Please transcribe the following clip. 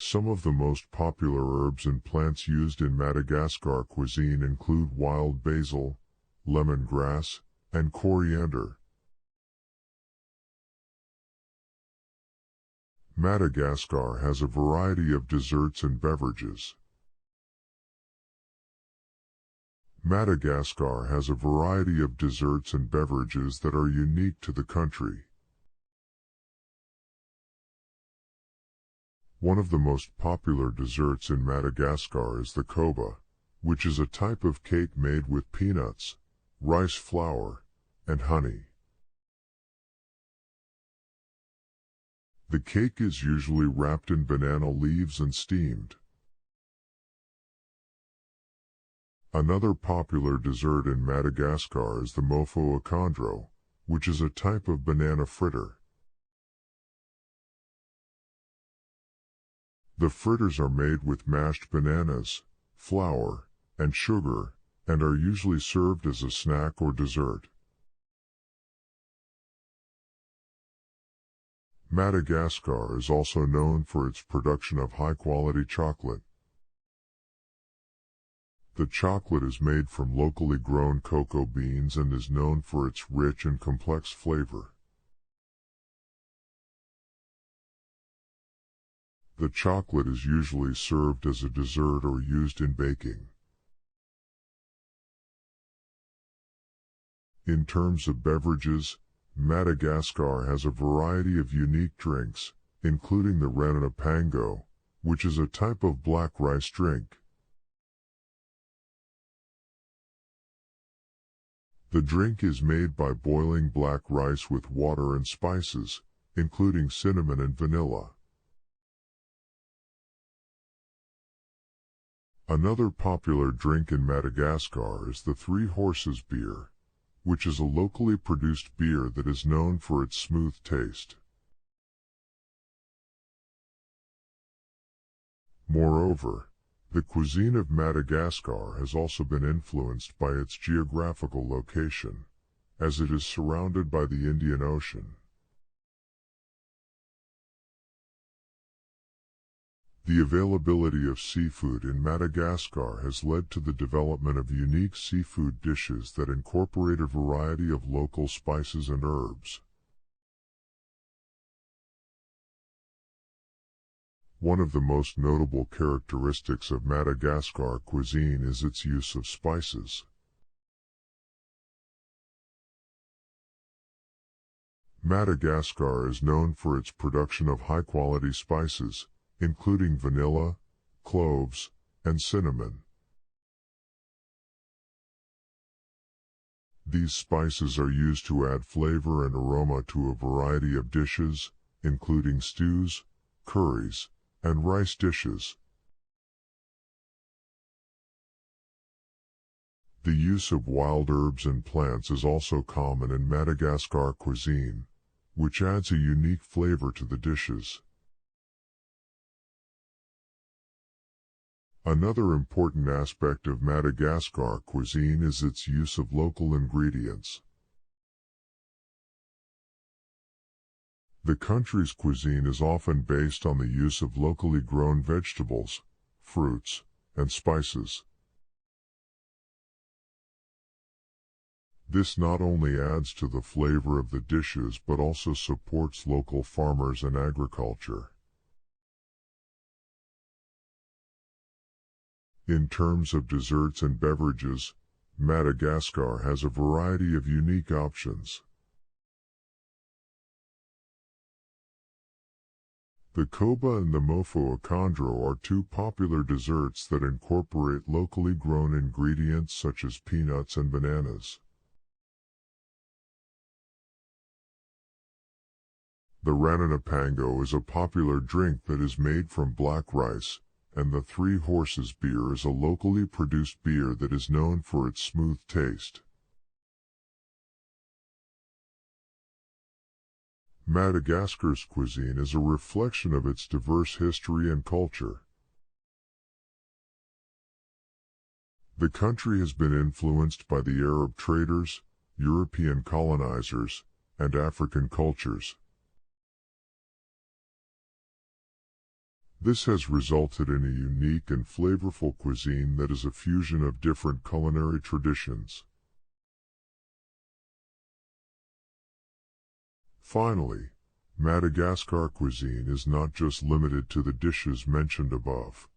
Some of the most popular herbs and plants used in Madagascar cuisine include wild basil, lemongrass, and coriander. Madagascar has a variety of desserts and beverages. Madagascar has a variety of desserts and beverages that are unique to the country. One of the most popular desserts in Madagascar is the koba, which is a type of cake made with peanuts, rice flour, and honey. The cake is usually wrapped in banana leaves and steamed. Another popular dessert in Madagascar is the mofo akondro, which is a type of banana fritter. The fritters are made with mashed bananas, flour, and sugar, and are usually served as a snack or dessert. Madagascar is also known for its production of high-quality chocolate. The chocolate is made from locally grown cocoa beans and is known for its rich and complex flavor. The chocolate is usually served as a dessert or used in baking. In terms of beverages, Madagascar has a variety of unique drinks, including the rananapango, which is a type of black rice drink. The drink is made by boiling black rice with water and spices, including cinnamon and vanilla. Another popular drink in Madagascar is the Three Horses beer, which is a locally produced beer that is known for its smooth taste. Moreover, the cuisine of Madagascar has also been influenced by its geographical location, as it is surrounded by the Indian Ocean. The availability of seafood in Madagascar has led to the development of unique seafood dishes that incorporate a variety of local spices and herbs. One of the most notable characteristics of Madagascar cuisine is its use of spices. Madagascar is known for its production of high-quality spices, including vanilla, cloves, and cinnamon. These spices are used to add flavor and aroma to a variety of dishes, including stews, curries, and rice dishes. The use of wild herbs and plants is also common in Madagascar cuisine, which adds a unique flavor to the dishes. Another important aspect of Madagascar cuisine is its use of local ingredients. The country's cuisine is often based on the use of locally grown vegetables, fruits, and spices. This not only adds to the flavor of the dishes but also supports local farmers and agriculture. In terms of desserts and beverages, Madagascar has a variety of unique options. The koba and the mofo akondro are two popular desserts that incorporate locally grown ingredients such as peanuts and bananas. The rananapango is a popular drink that is made from black rice, and the Three Horses beer is a locally produced beer that is known for its smooth taste. Madagascar's cuisine is a reflection of its diverse history and culture. The country has been influenced by the Arab traders, European colonizers, and African cultures. This has resulted in a unique and flavorful cuisine that is a fusion of different culinary traditions. Finally, Madagascar cuisine is not just limited to the dishes mentioned above.